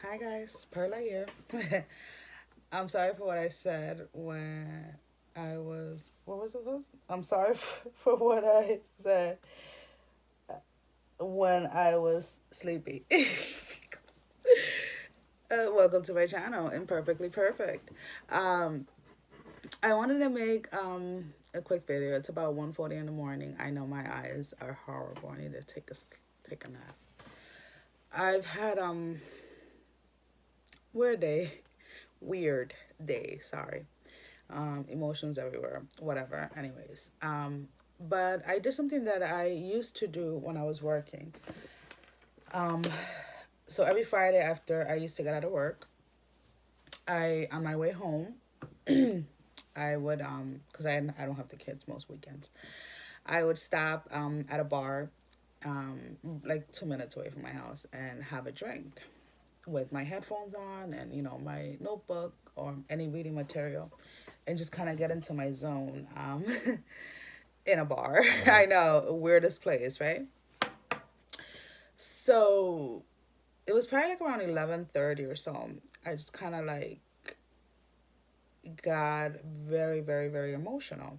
Hi guys, Perla here. I'm sorry for what I said when I was, what was it called? I'm sorry for what I said when I was sleepy. Welcome to my channel, Imperfectly Perfect. Um, I wanted to make a quick video. It's about 1:40 in the morning. I know my eyes are horrible. I need to take a nap. I've had weird day, weird day. Sorry. Emotions everywhere, whatever. Anyways, but I did something that I used to do when I was working. Um, so every Friday after I used to get out of work, I on my way home, I would because I don't have the kids most weekends. I would stop at a bar, like 2 minutes away from my house, and have a drink with my headphones on and my notebook or any reading material, and just kind of get into my zone. In a bar. I know, weirdest place, right? So it was probably like around 11:30 or so. I just kind of like got very, very, very emotional,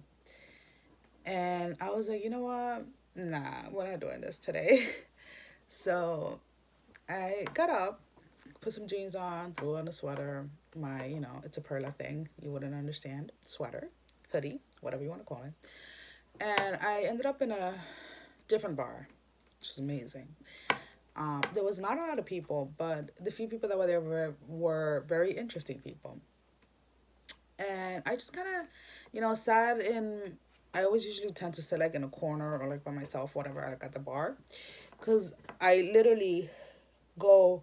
and I was like, you know what? Nah, we're not doing this today. So I got up, put some jeans on, threw on a sweater. It's a Perla thing. You wouldn't understand. Sweater, hoodie, whatever you want to call it. And I ended up in a different bar, which was amazing. There was not a lot of people, but the few people that were there were very interesting people. And I just kind of, sat in. I always usually tend to sit like in a corner or like by myself, whatever, like at the bar, because I literally go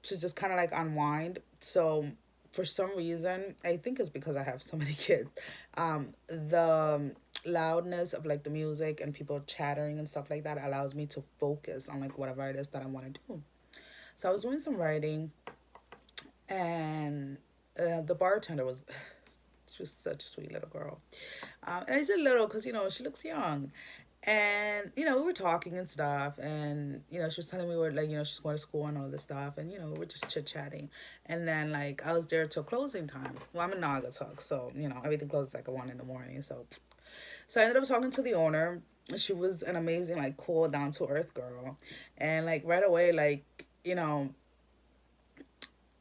to just kind of like unwind. So for some reason, I think it's because I have so many kids. The loudness of like the music and people chattering and stuff like that allows me to focus on like whatever it is that I want to do. So I was doing some writing, and the bartender was she was such a sweet little girl. And I said little because she looks young. And we were talking and stuff, and she was telling me where, like, she's going to school and all this stuff, and we were just chit chatting. And then, like, I was there till closing time. Well, I'm a Naugatuck, so everything closes like at 1 in the morning. So I ended up talking to the owner. She was an amazing, like, cool, down to earth girl. And like right away, like,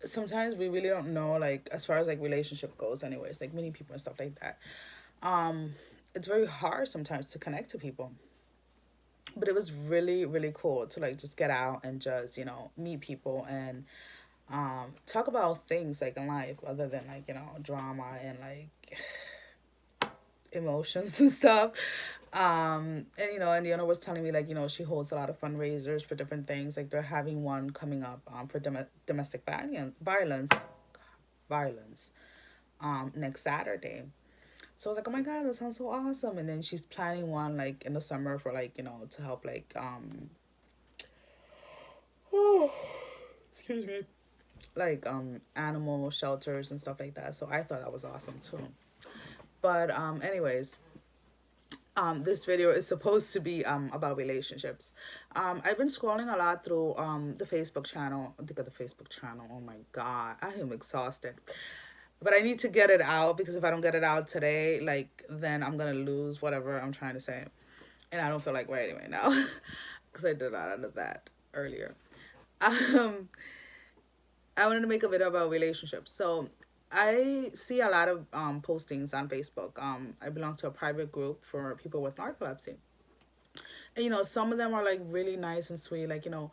sometimes we really don't know, like, as far as like relationship goes, anyways, like meeting people and stuff like that. um it's very hard sometimes to connect to people, but it was really, really cool to like just get out and just meet people and talk about things like in life other than like drama and like emotions and stuff. And and the owner was telling me, like, she holds a lot of fundraisers for different things. Like, they're having one coming up for domestic violence next Saturday. So I was like, oh my god, that sounds so awesome. And then she's planning one like in the summer for like to help like excuse me, like animal shelters and stuff like that. So I thought that was awesome too. But anyways, this video is supposed to be about relationships. I've been scrolling a lot through the Facebook channel. I think of the Facebook channel. Oh my god, I am exhausted. But I need to get it out, because if I don't get it out today, like, then I'm gonna lose whatever I'm trying to say. And I don't feel like writing right now because I did a lot of that earlier. Um, I wanted to make a video about relationships. So I see a lot of postings on Facebook. I belong to a private group for people with narcolepsy. And some of them are like really nice and sweet, like, oh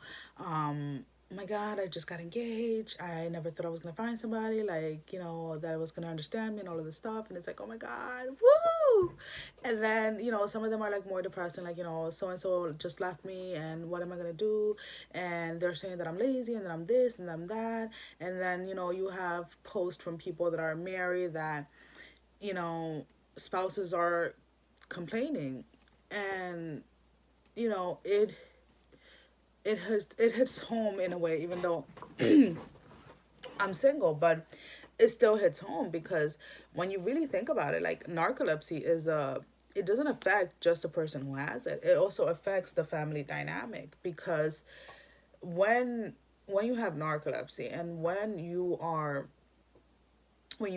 my god, I just got engaged. I never thought I was gonna find somebody like, that was gonna understand me and all of this stuff. And it's like, oh my god, woo. And then some of them are like more depressing, like, so and so just left me, and what am I gonna do? And they're saying that I'm lazy, and that I'm this, and I'm that. And then you have posts from people that are married that you know spouses are complaining. And you know it it hits home in a way, even though I'm single. But it still hits home, because when you really think about it, like, narcolepsy is a it doesn't affect just the person who has it. It also affects the family dynamic, because when when you have narcolepsy, and when you are, how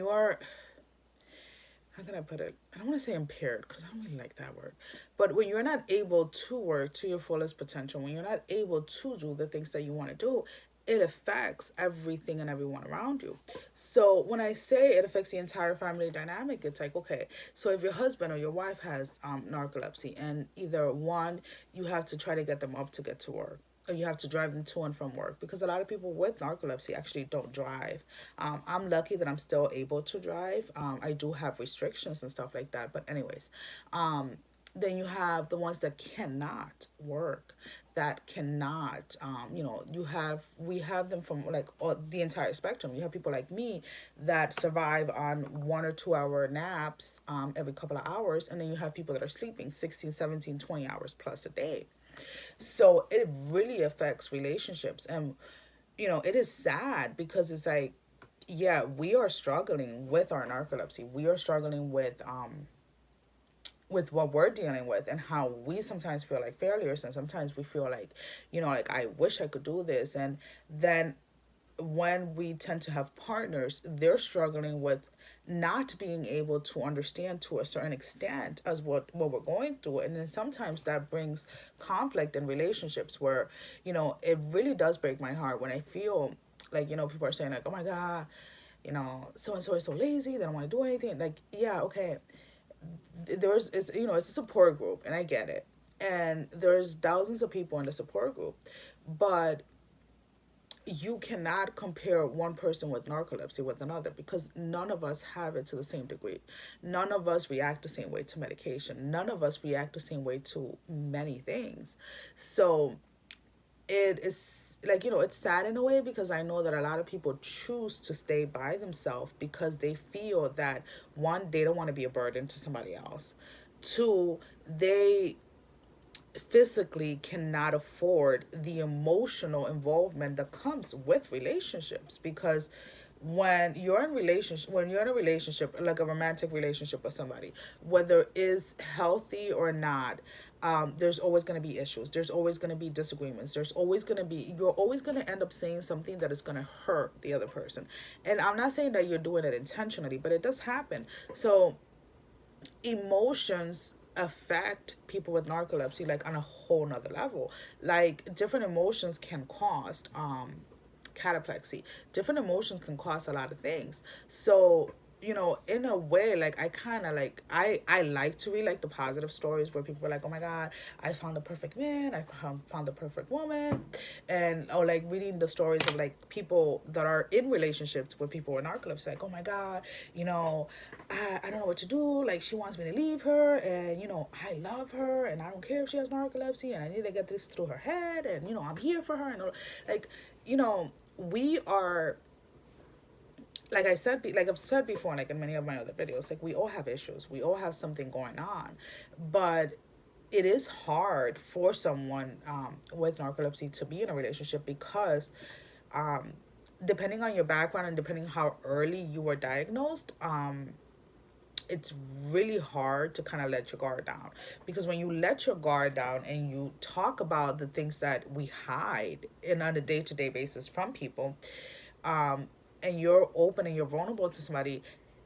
can I put it? I don't want to say impaired because I don't really like that word. But when you're not able to work to your fullest potential, when you're not able to do the things that you want to do, it affects everything and everyone around you. So when I say it affects the entire family dynamic, it's like, okay, so if your husband or your wife has narcolepsy, and either one, you have to try to get them up to get to work, or you have to drive them to and from work, because a lot of people with narcolepsy actually don't drive. I'm lucky that I'm still able to drive. I do have restrictions and stuff like that, but anyways, then you have the ones that cannot work, that cannot, we have them from like all, the entire spectrum. You have people like me that survive on 1 or 2 hour naps every couple of hours, and then you have people that are sleeping 16, 17, 20 hours plus a day. So it really affects relationships. And it is sad because it's like, yeah, we are struggling with our narcolepsy. We are struggling with what we're dealing with, and how we sometimes feel like failures, and sometimes we feel like, like, I wish I could do this. And then when we tend to have partners, they're struggling with not being able to understand to a certain extent as what we're going through. And then sometimes that brings conflict in relationships where, it really does break my heart when I feel like, people are saying like, oh my God, so and so is so lazy, they don't want to do anything. Like, yeah, okay, it's a support group, and I get it, and there's thousands of people in the support group, but you cannot compare one person with narcolepsy with another, because none of us have it to the same degree. None of us react the same way to medication. None of us react the same way to many things. So it is like, it's sad in a way, because I know that a lot of people choose to stay by themselves because they feel that, one, they don't want to be a burden to somebody else. Two, they physically cannot afford the emotional involvement that comes with relationships, because when you're in a relationship, like a romantic relationship with somebody, whether it's healthy or not, there's always going to be issues, there's always going to be disagreements, you're always going to end up saying something that is going to hurt the other person. And I'm not saying that you're doing it intentionally, but it does happen. So emotions affect people with narcolepsy like on a whole nother level. Like, different emotions can cause cataplexy. Different emotions can cause a lot of things. So, in a way, like, I kind of like, I like to read like the positive stories where people are like, oh my God, I found the perfect man, I found the perfect woman. And, or like reading the stories of like people that are in relationships with people with narcolepsy, like, oh my God, I don't know what to do, like, she wants me to leave her, and I love her, and I don't care if she has narcolepsy, and I need to get this through her head, and I'm here for her. And like, we are, like I've said before, like in many of my other videos, like, we all have issues, we all have something going on. But it is hard for someone with narcolepsy to be in a relationship, because um, depending on your background and depending how early you were diagnosed, it's really hard to kind of let your guard down. Because when you let your guard down and you talk about the things that we hide in on a day-to-day basis from people, um, and you're open and you're vulnerable to somebody,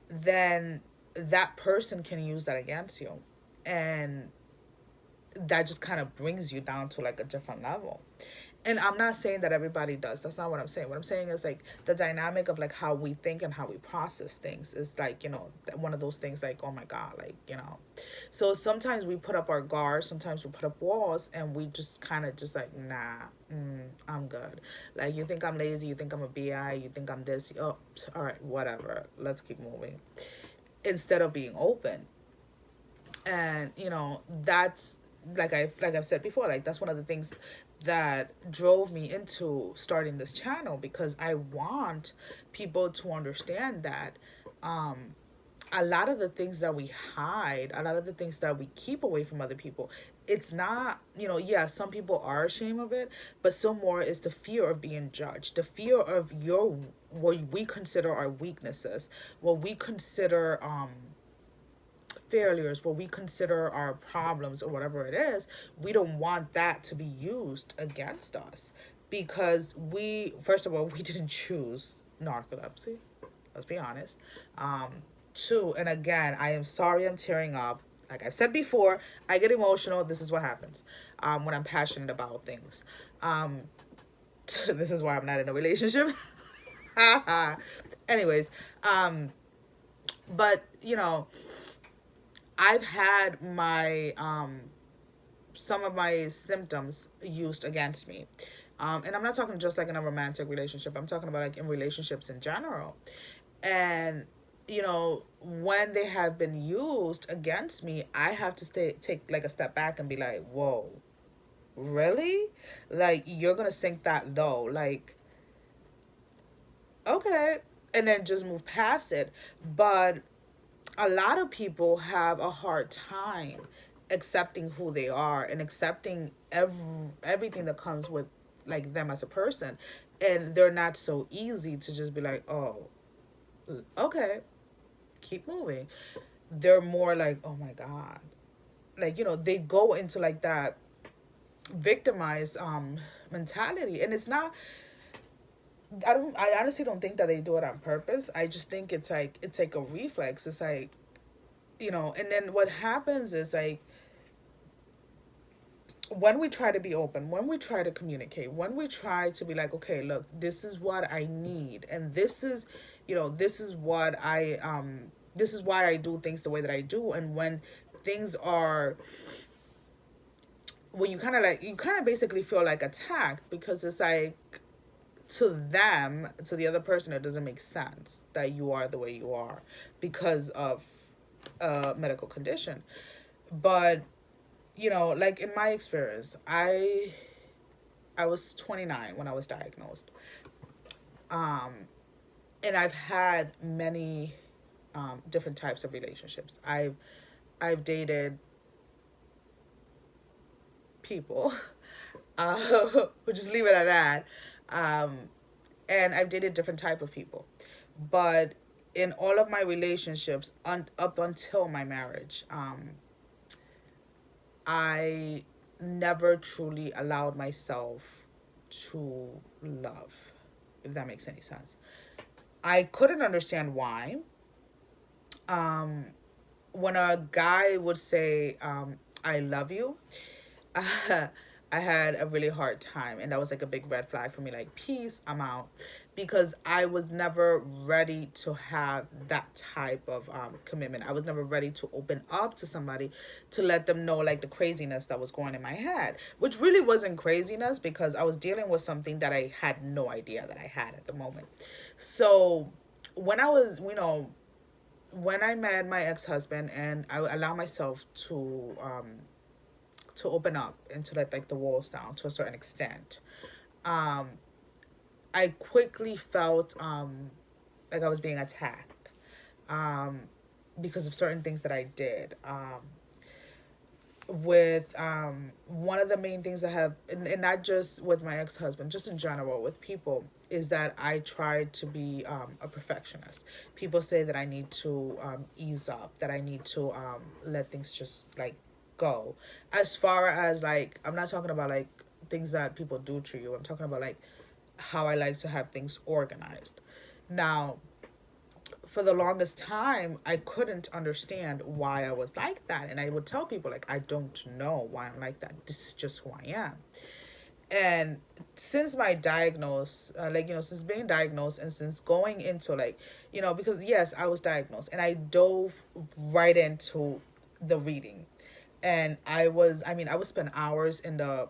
then that person can use that against you. And that just kind of brings you down to like a different level. And I'm not saying that everybody does. That's not what I'm saying. What I'm saying is like the dynamic of like how we think and how we process things is like, one of those things like, oh my God, like, So sometimes we put up our guards, sometimes we put up walls, and we just kind of just like, nah, I'm good. Like, you think I'm lazy, you think I'm a BI, you think I'm this, oh, all right, whatever. Let's keep moving. Instead of being open. And, that's, like I've said before, like, that's one of the things that drove me into starting this channel, because I want people to understand that a lot of the things that we hide, a lot of the things that we keep away from other people, it's not, yeah, some people are ashamed of it, but some more is the fear of being judged, the fear of what we consider our weaknesses, what we consider failures, what we consider our problems or whatever it is. We don't want that to be used against us, because we, first of all, we didn't choose narcolepsy. Let's be honest. Um, Two, and again, I am sorry I'm tearing up. Like I've said before, I get emotional. This is what happens when I'm passionate about things. Um, this is why I'm not in a relationship. Anyways, but I've had my some of my symptoms used against me. And I'm not talking just like in a romantic relationship. I'm talking about like in relationships in general. And when they have been used against me, I have to take like a step back and be like, whoa, really? Like, you're gonna sink that low? Like, okay. And then just move past it. But a lot of people have a hard time accepting who they are and accepting everything that comes with like them as a person, and they're not so easy to just be like, oh, okay, keep moving. They're more like, oh my god, like they go into like that victimized mentality, and it's not. I honestly don't think that they do it on purpose. I just think it's like a reflex. It's like, and then what happens is like when we try to be open, when we try to communicate, when we try to be like, okay, look, this is what I need, and this is, this is what this is why I do things the way that I do, and when things are, when you kind of basically feel like attacked because it's like to them, to the other person, it doesn't make sense that you are the way you are because of a medical condition. But like in my experience, I was 29 when I was diagnosed. Um, and I've had many different types of relationships. I've dated people. We'll just leave it at that. Um, and I've dated different type of people. But in all of my relationships, up until my marriage, I never truly allowed myself to love, if that makes any sense. I couldn't understand why. Um, when a guy would say, I love you, I had a really hard time. And that was like a big red flag for me. Like, peace, I'm out. Because I was never ready to have that type of commitment. I was never ready to open up to somebody to let them know like the craziness that was going in my head, which really wasn't craziness because I was dealing with something that I had no idea that I had at the moment. So when I was, when I met my ex-husband and I allowed myself to open up and to let like the walls down to a certain extent, um, I quickly felt like I was being attacked um, because of certain things that I did. With one of the main things I have, and not just with my ex-husband, just in general with people, is that I tried to be a perfectionist. People say that I need to ease up, that I need to let things just like go. As far as like, I'm not talking about like things that people do to you. I'm talking about like how I like to have things organized. Now, for the longest time, I couldn't understand why I was like that. And I would tell people, like, I don't know why I'm like that. This is just who I am. And since my diagnose, since being diagnosed and since going into like, because yes, I was diagnosed and I dove right into the reading. And I would spend hours in the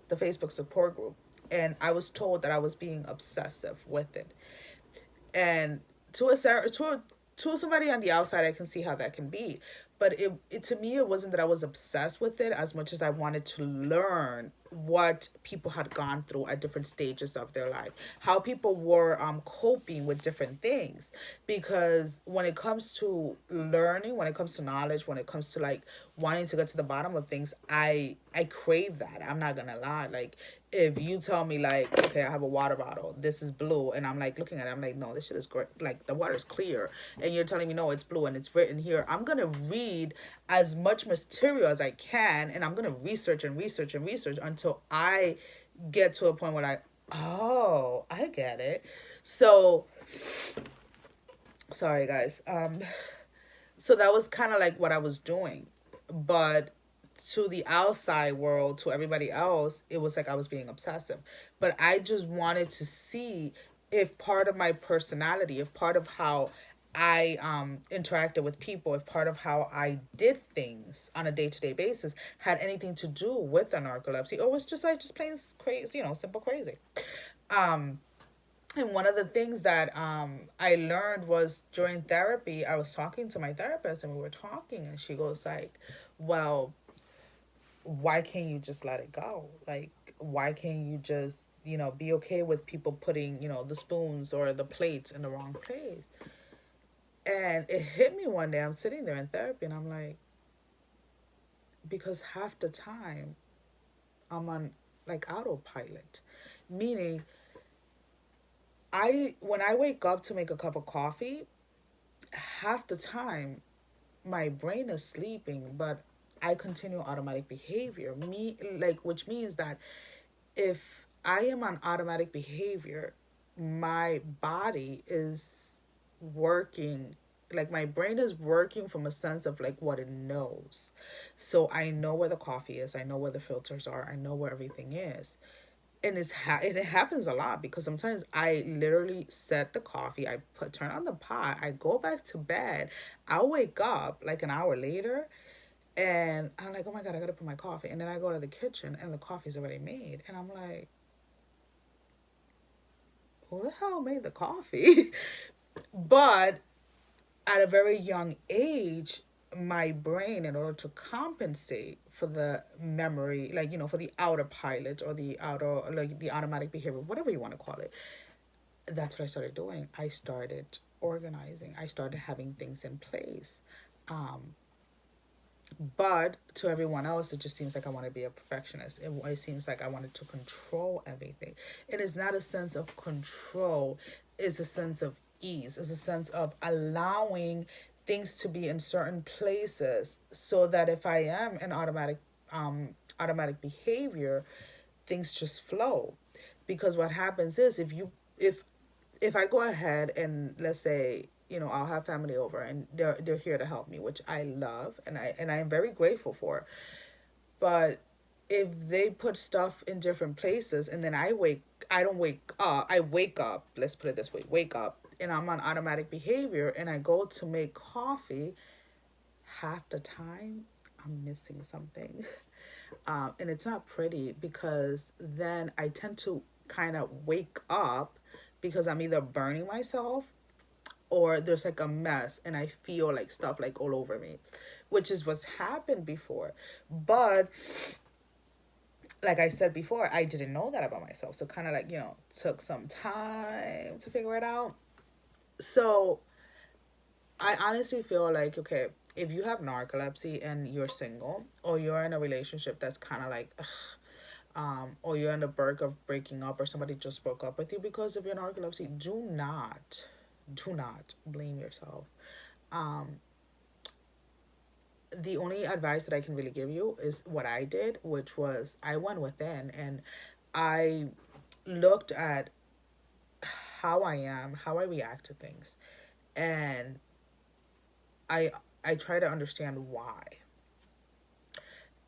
the Facebook support group, and I was told that I was being obsessive with it. And to somebody on the outside, I can see how that can be, but it to me it wasn't that I was obsessed with it as much as I wanted to learn what people had gone through at different stages of their life, how people were coping with different things. Because when it comes to learning, when it comes to knowledge, when it comes to like wanting to get to the bottom of things, I crave that. I'm not gonna lie. Like, if you tell me like, okay, I have a water bottle, this is blue, and I'm like looking at it, I'm like, no, this shit is great. Like, the water is clear, and you're telling me no, it's blue and it's written here. I'm gonna read as much material as I can, and I'm gonna research and research and research until I get to a point where oh, I get it. So sorry guys. So that was kind of like what I was doing, but to the outside world, to everybody else, it was like I was being obsessive. But I just wanted to see if part of my personality, if part of how I interacted with people, if part of how I did things on a day-to-day basis had anything to do with the narcolepsy, or was just like just plain crazy, simple crazy. Um, and one of the things that I learned was during therapy, I was talking to my therapist and we were talking, and she goes like, well, why can't you just let it go? Like, why can't you just, be okay with people putting, the spoons or the plates in the wrong place? And it hit me one day. I'm sitting there in therapy and I'm like, because half the time I'm on like autopilot, meaning when I wake up to make a cup of coffee, half the time my brain is sleeping, but I continue automatic behavior. Which means that if I am on automatic behavior, my body is working, like my brain is working from a sense of like what it knows. So I know where the coffee is, I know where the filters are, I know where everything is. And it happens a lot because sometimes I literally set the coffee, turn on the pot, I go back to bed, I'll wake up like an hour later, and I'm like, oh my God, I gotta put my coffee. And then I go to the kitchen and the coffee's already made. And I'm like, who the hell made the coffee? But at a very young age, my brain, in order to compensate for the memory, like, for the autopilot or the like the automatic behavior, whatever you want to call it, that's what I started doing. I started organizing. I started having things in place. But to everyone else, it just seems like I want to be a perfectionist. It seems like I wanted to control everything. It is not a sense of control. It's a sense of ease. It's a sense of allowing things to be in certain places so that if I am an automatic behavior, things just flow. Because what happens is if I go ahead and let's say, I'll have family over and they're here to help me, which I love and I am very grateful for. But if they put stuff in different places and then I don't wake up, I wake up, let's put it this way, wake up and I'm on automatic behavior and I go to make coffee, half the time I'm missing something. And it's not pretty because then I tend to kind of wake up because I'm either burning myself or there's like a mess and I feel like stuff like all over me, which is what's happened before. But like I said before, I didn't know that about myself. So kind of like, took some time to figure it out. So I honestly feel like, okay, if you have narcolepsy and you're single or you're in a relationship that's kind of like, ugh, or you're on the brink of breaking up or somebody just broke up with you because of your narcolepsy, do not blame yourself. The only advice that I can really give you is what I did, which was I went within and I looked at how I am, how I react to things, and I I try to understand why.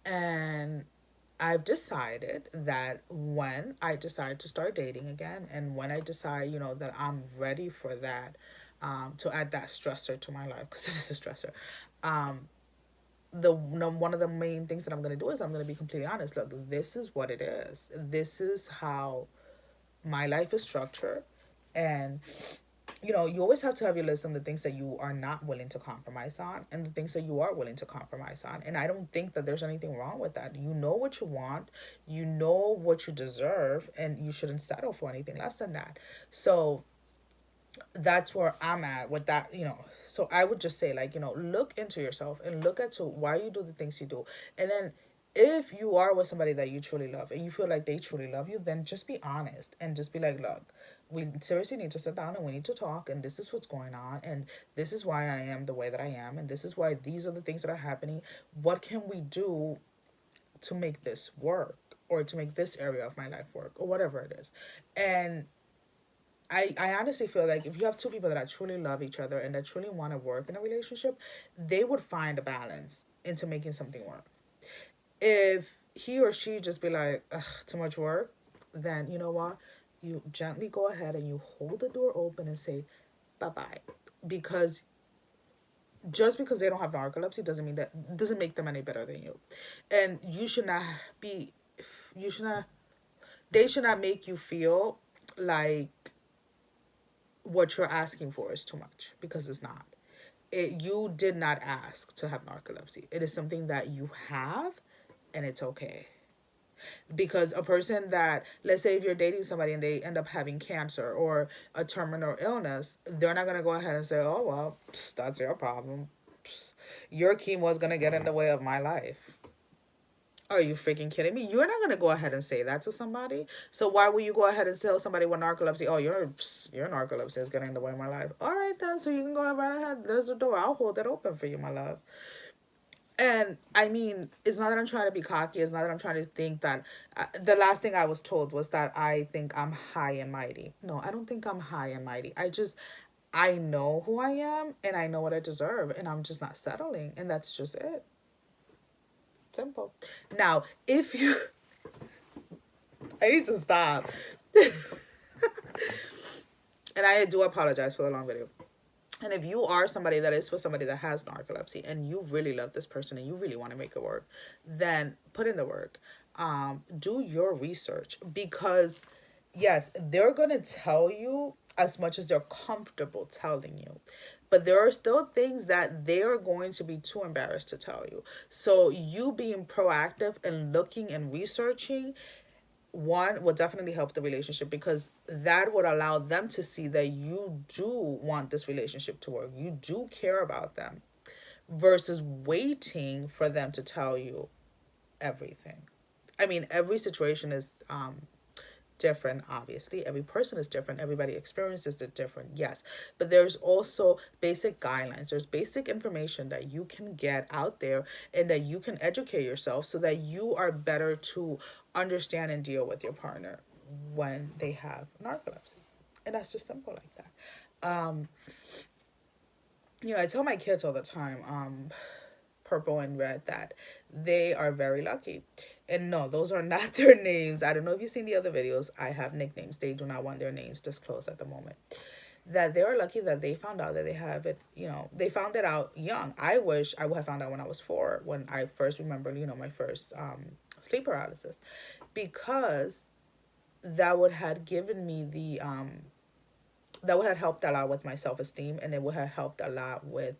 And I've decided that when I decide to start dating again and when I decide, that I'm ready for that, to add that stressor to my life, because it is a stressor, one of the main things that I'm going to do is I'm going to be completely honest. Look, this is what it is. This is how my life is structured. And you always have to have your list on the things that you are not willing to compromise on and the things that you are willing to compromise on. And I don't think that there's anything wrong with that. You know what you want, you know what you deserve, and you shouldn't settle for anything less than that. So that's where I'm at with that. So I would just say, like, look into yourself and look at to why you do the things you do. And then if you are with somebody that you truly love and you feel like they truly love you, then just be honest and just be like, look, we seriously need to sit down and we need to talk, and this is what's going on, and this is why I am the way that I am, and this is why these are the things that are happening. What can we do to make this work, or to make this area of my life work, or whatever it is? And I honestly feel like if you have two people that truly love each other and that truly want to work in a relationship, they would find a balance into making something work. If he or she just be like, ugh, too much work, then you know what? You gently go ahead and you hold the door open and say, bye-bye. Because just because they don't have narcolepsy doesn't make them any better than you. And you should not, they should not make you feel like what you're asking for is too much, because it's not. You did not ask to have narcolepsy. It is something that you have, and it's okay. Because a person that, let's say if you're dating somebody and they end up having cancer or a terminal illness, they're not going to go ahead and say, oh, well, that's your problem. Your chemo is going to get in the way of my life. Are you freaking kidding me? You're not going to go ahead and say that to somebody. So why will you go ahead and tell somebody with narcolepsy, oh, your narcolepsy is getting in the way of my life? All right, then. So you can go right ahead. There's the door. I'll hold it open for you, my love. And I mean, it's not that I'm trying to be cocky. It's not that I'm trying to think that the last thing I was told was that I think I'm high and mighty. No, I don't think I'm high and mighty. I know who I am and I know what I deserve, and I'm just not settling. And that's just it. Simple. Now, if you, I need to stop. And I do apologize for the long video. And if you are somebody that is with somebody that has narcolepsy and you really love this person and you really want to make it work, then put in the work. Do your research, because yes, they're going to tell you as much as they're comfortable telling you. But there are still things that they're going to be too embarrassed to tell you. So you being proactive and looking and researching, one, will definitely help the relationship, because that would allow them to see that you do want this relationship to work. You do care about them, versus waiting for them to tell you everything. I mean, every situation is different. Obviously, every person is different, everybody experiences it different, yes, but there's also basic guidelines, there's basic information that you can get out there and that you can educate yourself so that you are better to understand and deal with your partner when they have narcolepsy. And that's just simple like that. I tell my kids all the time, Purple and Red, that they are very lucky. And no, those are not their names. I don't know if you've seen the other videos. I have nicknames. They do not want their names disclosed at the moment. That they are lucky that they found out that they have it. They found it out young. I wish I would have found out when I was 4, when I first remembered, my first sleep paralysis, because that would have given me that would have helped a lot with my self-esteem, and it would have helped a lot with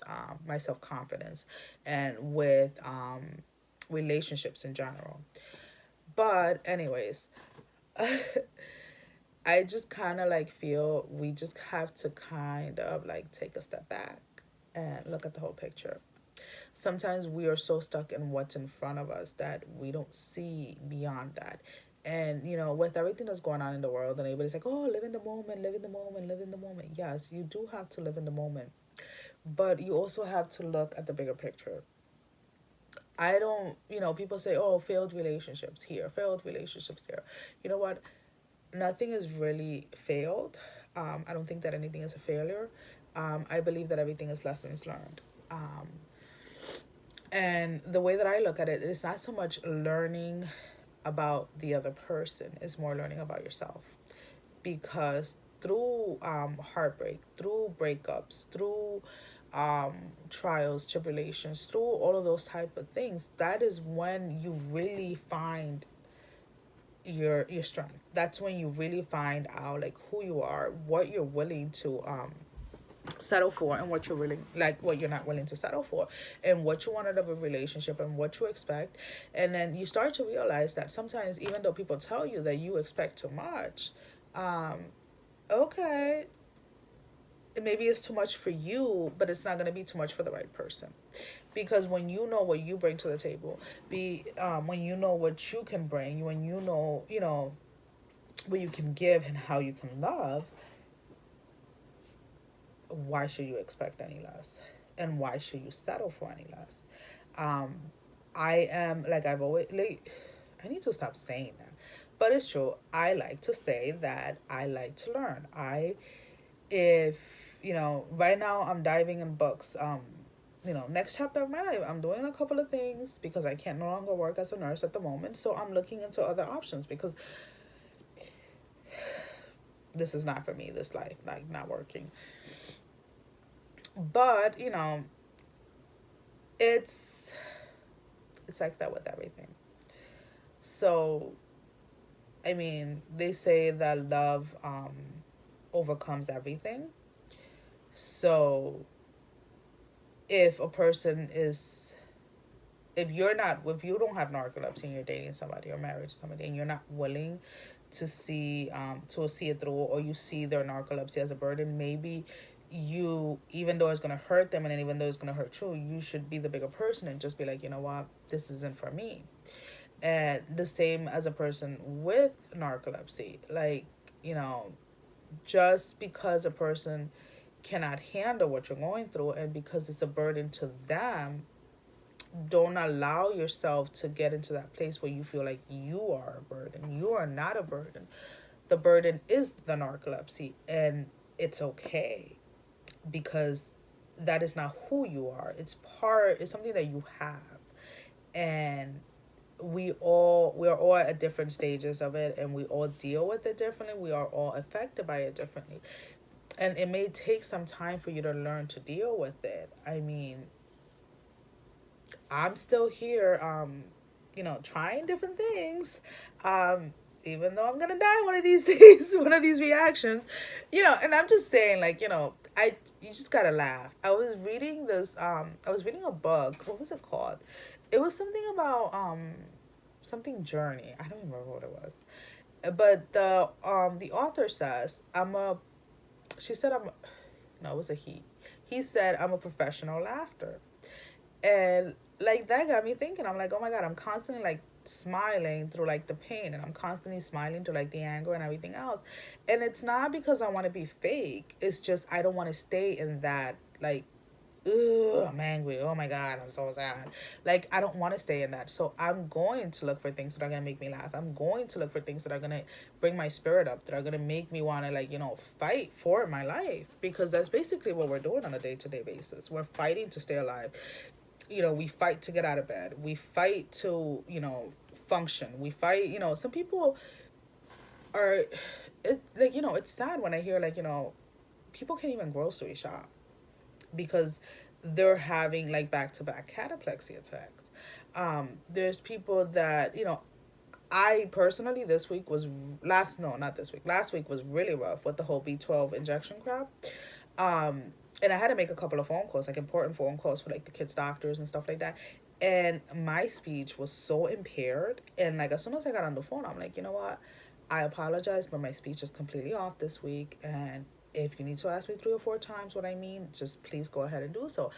my self-confidence and with relationships in general. But anyways, I just kind of like feel we just have to kind of like take a step back and look at the whole picture. Sometimes we are so stuck in what's in front of us that we don't see beyond that. And, with everything that's going on in the world, and everybody's like, oh, live in the moment, live in the moment, live in the moment. Yes, you do have to live in the moment. But you also have to look at the bigger picture. I don't, people say, oh, failed relationships here, failed relationships there. You know what? Nothing is really failed. I don't think that anything is a failure. I believe that everything is lessons learned. And the way that I look at it, it's not so much learning about the other person, it's more learning about yourself. Because through heartbreak, through breakups, through trials, tribulations, through all of those type of things, that is when you really find your strength. That's when you really find out like who you are, what you're willing to settle for, and what you're really like, what you're not willing to settle for, and what you want out of a relationship, and what you expect. And then you start to realize that sometimes, even though people tell you that you expect too much, um okay, maybe it's too much for you, but it's not going to be too much for the right person. Because when you know what you bring to the table, when you know what you can bring, when you know what you can give and how you can love, why should you expect any less? And why should you settle for any less? Um, I am, like, I've always, like, I need to stop saying that. But it's true. I like to say that I like to learn. If, right now I'm diving in books. Next chapter of my life, I'm doing a couple of things because I can't no longer work as a nurse at the moment. So I'm looking into other options because this is not for me, this life, like, not working. But, it's like that with everything. So, I mean, they say that love overcomes everything. So, if a person is, if you don't have narcolepsy and you're dating somebody or married to somebody and you're not willing to see it through, or you see their narcolepsy as a burden, maybe you, even though it's going to hurt them and even though it's going to hurt you, you should be the bigger person and just be like, you know what, this isn't for me. And the same as a person with narcolepsy, like, you know, just because a person cannot handle what you're going through and because it's a burden to them, don't allow yourself to get into that place where you feel like you are a burden. You are not a burden. The burden is the narcolepsy, and it's okay, because that is not who you are. It's something that you have. And we are all at different stages of it, and we all deal with it differently. We are all affected by it differently. And it may take some time for you to learn to deal with it. I mean, I'm still here, trying different things. Even though I'm gonna die one of these days, one of these reactions, and I'm just saying, like, you just gotta laugh. I was reading a book. What was it called? It was something about something journey. I don't remember what it was. But the author says, she said, no, it was a he. He said, I'm a professional laughter. And, like, that got me thinking. I'm like, oh my God, I'm constantly, like, smiling through, like, the pain, and I'm constantly smiling through, like, the anger and everything else. And it's not because I want to be fake. It's just I don't want to stay in that, like, ugh, I'm angry. Oh my God, I'm so sad. Like, I don't want to stay in that. So I'm going to look for things that are going to make me laugh. I'm going to look for things that are going to bring my spirit up, that are going to make me want to, like, fight for my life. Because that's basically what we're doing on a day-to-day basis. We're fighting to stay alive. We fight to get out of bed. We fight to, function. We fight, some people are, it's sad when I hear, like, people can't even grocery shop because they're having, like, back-to-back cataplexy attacks. There's people that, I personally, last week was really rough with the whole B12 injection crap. And I had to make a couple of phone calls, like, important phone calls for, like, the kids' doctors and stuff like that. And my speech was so impaired. And, like, as soon as I got on the phone, I'm like, you know what? I apologize, but my speech is completely off this week. And if you need to ask me 3 or 4 times what I mean, just please go ahead and do so.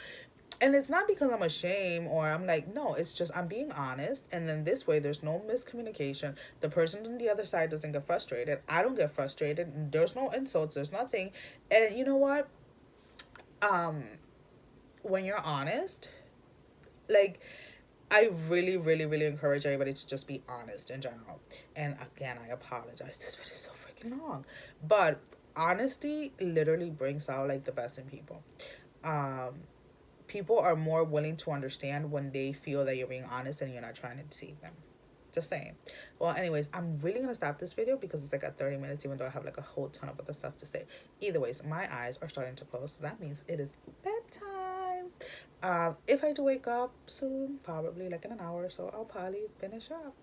And it's not because I'm ashamed or I'm like, no, it's just I'm being honest. And then this way, there's no miscommunication. The person on the other side doesn't get frustrated. I don't get frustrated. There's no insults. There's nothing. And you know what? When you're honest, like, I really, really, really encourage everybody to just be honest in general. And again, I apologize. This video is so freaking long. But honesty literally brings out, like, the best in people. People are more willing to understand when they feel that you're being honest and you're not trying to deceive them. Just saying. Well, anyways, I'm really going to stop this video because it's, like, at 30 minutes, even though I have, like, a whole ton of other stuff to say. Either ways, my eyes are starting to close, so that means it is bedtime. If I do wake up soon, probably, like, in an hour or so, I'll probably finish up.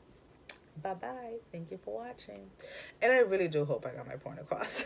Bye-bye. Thank you for watching. And I really do hope I got my point across.